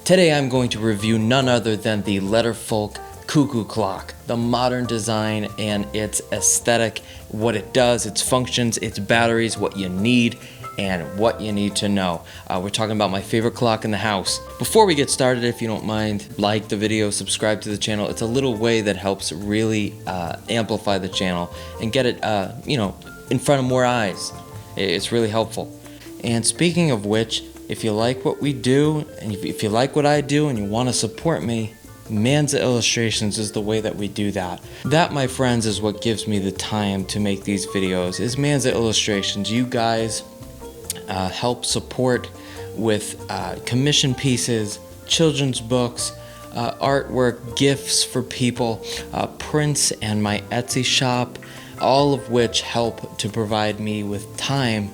Today I'm going to review none other than the Letterfolk Cuckoo clock, the modern design and its aesthetic, what it does, its functions, its batteries, what you need, and what you need to know. We're talking about my favorite clock in the house. Before we get started, if you don't mind, like the video, subscribe to the channel. It's a little way that helps really amplify the channel and get it, in front of more eyes. It's really helpful. And speaking of which, if you like what we do, and if you like what I do and you want to support me, Manza Illustrations is the way that we do that. That, my friends, is what gives me the time to make these videos, is Manza Illustrations. You guys help support with commission pieces, children's books, artwork, gifts for people, prints, and my Etsy shop, all of which help to provide me with time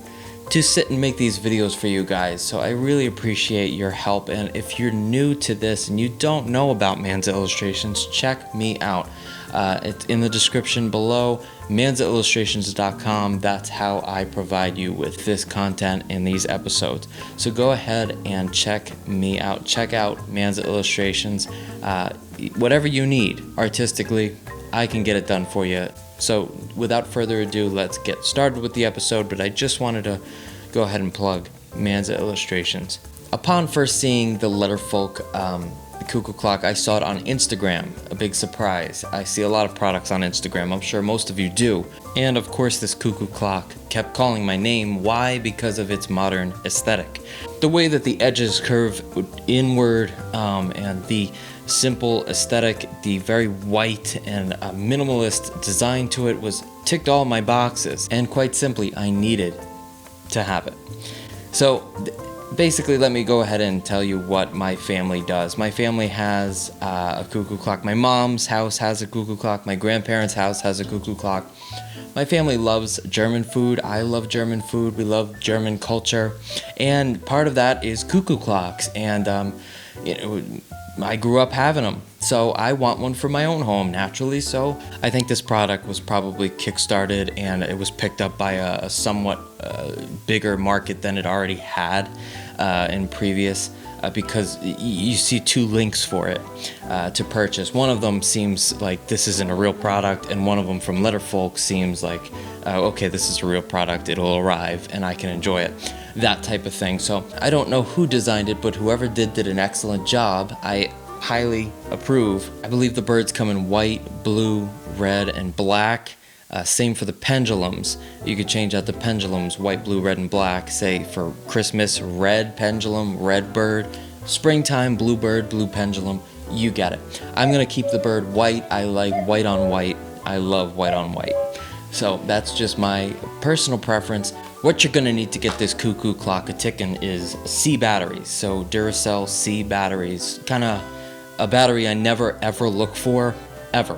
to sit and make these videos for you guys. So I really appreciate your help, and if you're new to this and you don't know about Manza Illustrations, check me out. It's in the description below, manzaillustrations.com. That's how I provide you with this content in these episodes. So go ahead and check me out. Check out Manza Illustrations. Whatever you need artistically, I can get it done for you. So without further ado, let's get started with the episode, but I just wanted to go ahead and plug Manza Illustrations. Upon first seeing the Letterfolk Cuckoo clock, I saw it on Instagram, a big surprise. I see a lot of products on Instagram, I'm sure most of you do. And of course this Cuckoo clock kept calling my name. Why? Because of its modern aesthetic. The way that the edges curve inward and the simple aesthetic, the very white and minimalist design to it ticked all my boxes, and quite simply I needed to have it. So basically, let me go ahead and tell you what my family does. My family has a cuckoo clock. My mom's house has a cuckoo clock. My grandparents' house has a cuckoo clock. My family loves German food. I love German food. We love German culture, and part of that is cuckoo clocks. And I grew up having them, so I want one for my own home, naturally. So I think this product was probably kickstarted, and it was picked up by a somewhat bigger market than it already had in previous, because you see two links for it to purchase. One of them seems like this isn't a real product, and one of them from Letterfolk seems like, okay, this is a real product, it'll arrive, and I can enjoy it. That type of thing. So I don't know who designed it, but whoever did an excellent job. I highly approve. I believe the birds come in white, blue, red, and black. Same for the pendulums. You could change out the pendulums, white, blue, red, and black. Say for Christmas, red pendulum, red bird. Springtime, blue bird, blue pendulum. You get it. I'm gonna keep the bird white. I like white on white. I love white on white. So that's just my personal preference. What you're gonna need to get this cuckoo clock a-tickin' is C batteries. So Duracell C batteries, kinda a battery I never ever look for, ever.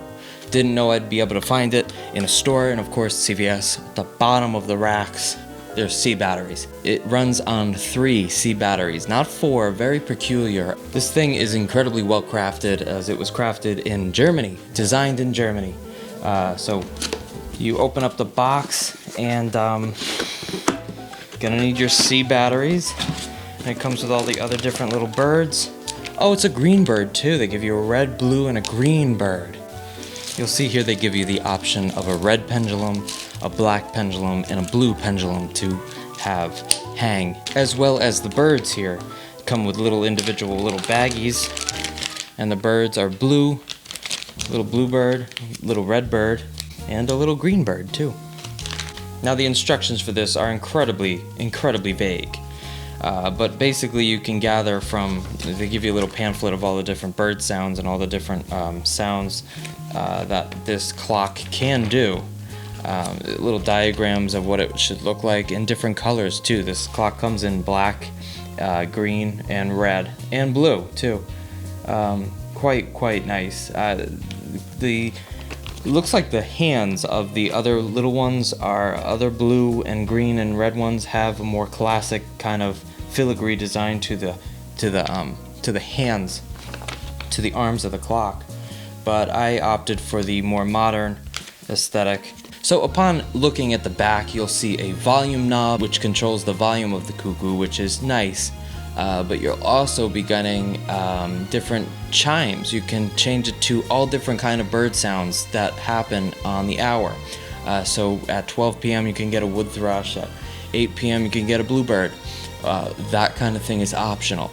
Didn't know I'd be able to find it in a store, and of course CVS, at the bottom of the racks, there's C batteries. It runs on 3 C batteries, not 4, very peculiar. This thing is incredibly well crafted, as it was crafted in Germany, designed in Germany. So you open up the box, and gonna need your C batteries, and it comes with all the other different little birds. Oh, it's a green bird too. They give you a red, blue, and a green bird. You'll see here they give you the option of a red pendulum, a black pendulum, and a blue pendulum to have hang, as well as the birds here come with little individual little baggies, and the birds are blue, little blue bird, little red bird, and a little green bird too. Now the instructions for this are incredibly vague, but basically you can gather from, they give you a little pamphlet of all the different bird sounds and all the different sounds that this clock can do. Little diagrams of what it should look like in different colors too. This clock comes in black, green, and red, and blue too. Quite nice. The It looks like the hands of the other little ones are other blue and green and red ones have a more classic kind of filigree design to the hands, to the arms of the clock. But I opted for the more modern aesthetic. So upon looking at the back, you'll see a volume knob which controls the volume of the Cuckoo, which is nice. But you'll also be getting different chimes. You can change it to all different kind of bird sounds that happen on the hour. So at 12 p.m. you can get a wood thrush. At 8 p.m. you can get a bluebird. That kind of thing is optional.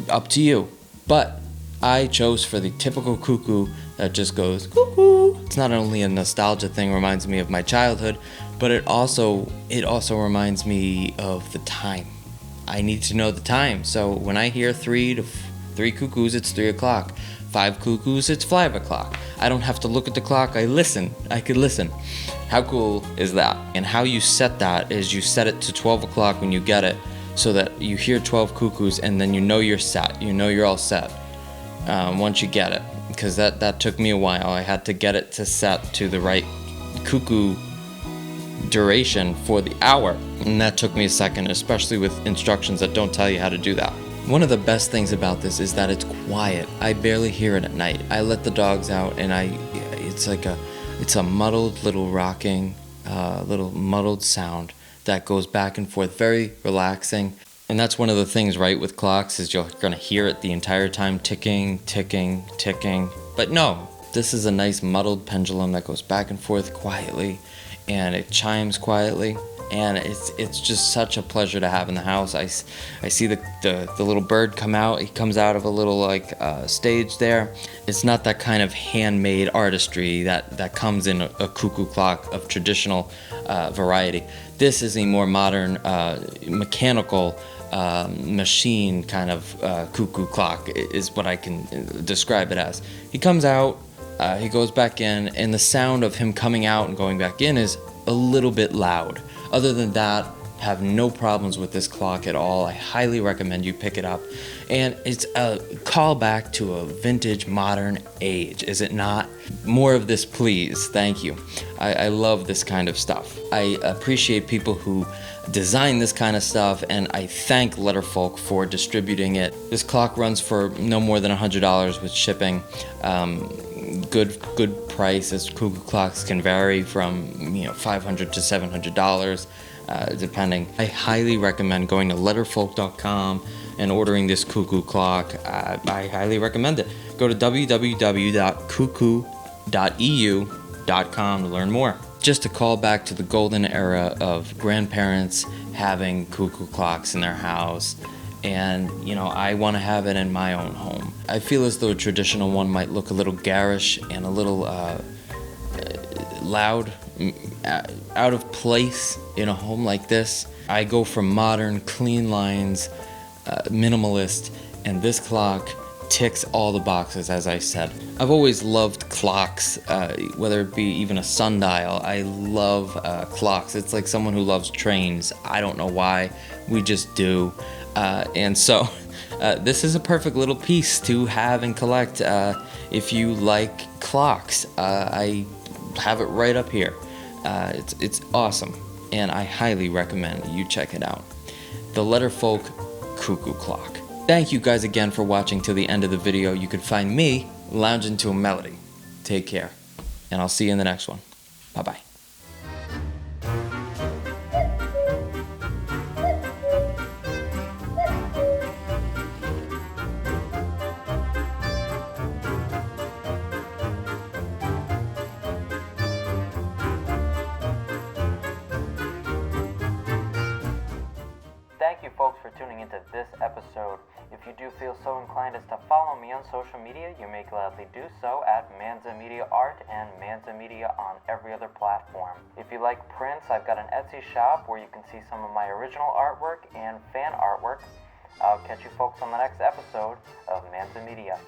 Up to you. But I chose for the typical Cuckoo that just goes cuckoo. It's not only a nostalgia thing, reminds me of my childhood, but it also reminds me of the time. I need to know the time. So when I hear three cuckoos, it's 3 o'clock. 5 cuckoos, it's 5 o'clock. I don't have to look at the clock. I could listen. How cool is that? And how you set that is you set it to 12 o'clock when you get it, so that you hear 12 cuckoos and then you know you're set. You know you're all set once you get it. Because that took me a while. I had to get it to set to the right cuckoo duration for the hour, and that took me a second, especially with instructions that don't tell you how to do that. One of the best things about this is that it's quiet. I barely hear it at night. I let the dogs out, and it's a muddled little rocking, little muddled sound that goes back and forth, very relaxing. And that's one of the things, right, with clocks, is you're gonna hear it the entire time, ticking, ticking, ticking. But no, this is a nice muddled pendulum that goes back and forth quietly, and it chimes quietly, and it's just such a pleasure to have in the house. I see the little bird come out. He comes out of a little stage there. It's not that kind of handmade artistry that comes in a cuckoo clock of traditional variety. This is a more modern mechanical machine kind of cuckoo clock is what I can describe it as. He comes out, he goes back in, and the sound of him coming out and going back in is a little bit loud. Other than that, have no problems with this clock at all. I highly recommend you pick it up. And it's a callback to a vintage modern age, is it not? More of this, please. Thank you. I love this kind of stuff. I appreciate people who design this kind of stuff, and I thank Letterfolk for distributing it. This clock runs for no more than $100 with shipping. Good price, as cuckoo clocks can vary from $500 to $700. Depending. I highly recommend going to letterfolk.com and ordering this cuckoo clock. I highly recommend it. Go to www.cuckoo.eu.com to learn more. Just a call back to the golden era of grandparents having cuckoo clocks in their house. And, I want to have it in my own home. I feel as though a traditional one might look a little garish and a little loud, out of place in a home like this. I go for modern, clean lines, minimalist, and this clock ticks all the boxes, as I said. I've always loved clocks, whether it be even a sundial. I love clocks. It's like someone who loves trains. I don't know why, we just do. And so this is a perfect little piece to have and collect if you like clocks. I have it right up here. It's awesome, and I highly recommend you check it out. The Letterfolk Cuckoo Clock. Thank you guys again for watching till the end of the video. You can find me lounging to a melody. Take care, and I'll see you in the next one. Bye-bye. Thank you, folks, for tuning into this episode. If you do feel so inclined as to follow me on social media, you may gladly do so at Manza Media Art and Manza Media on every other platform. If you like prints, I've got an Etsy shop where you can see some of my original artwork and fan artwork. I'll catch you folks on the next episode of Manza Media.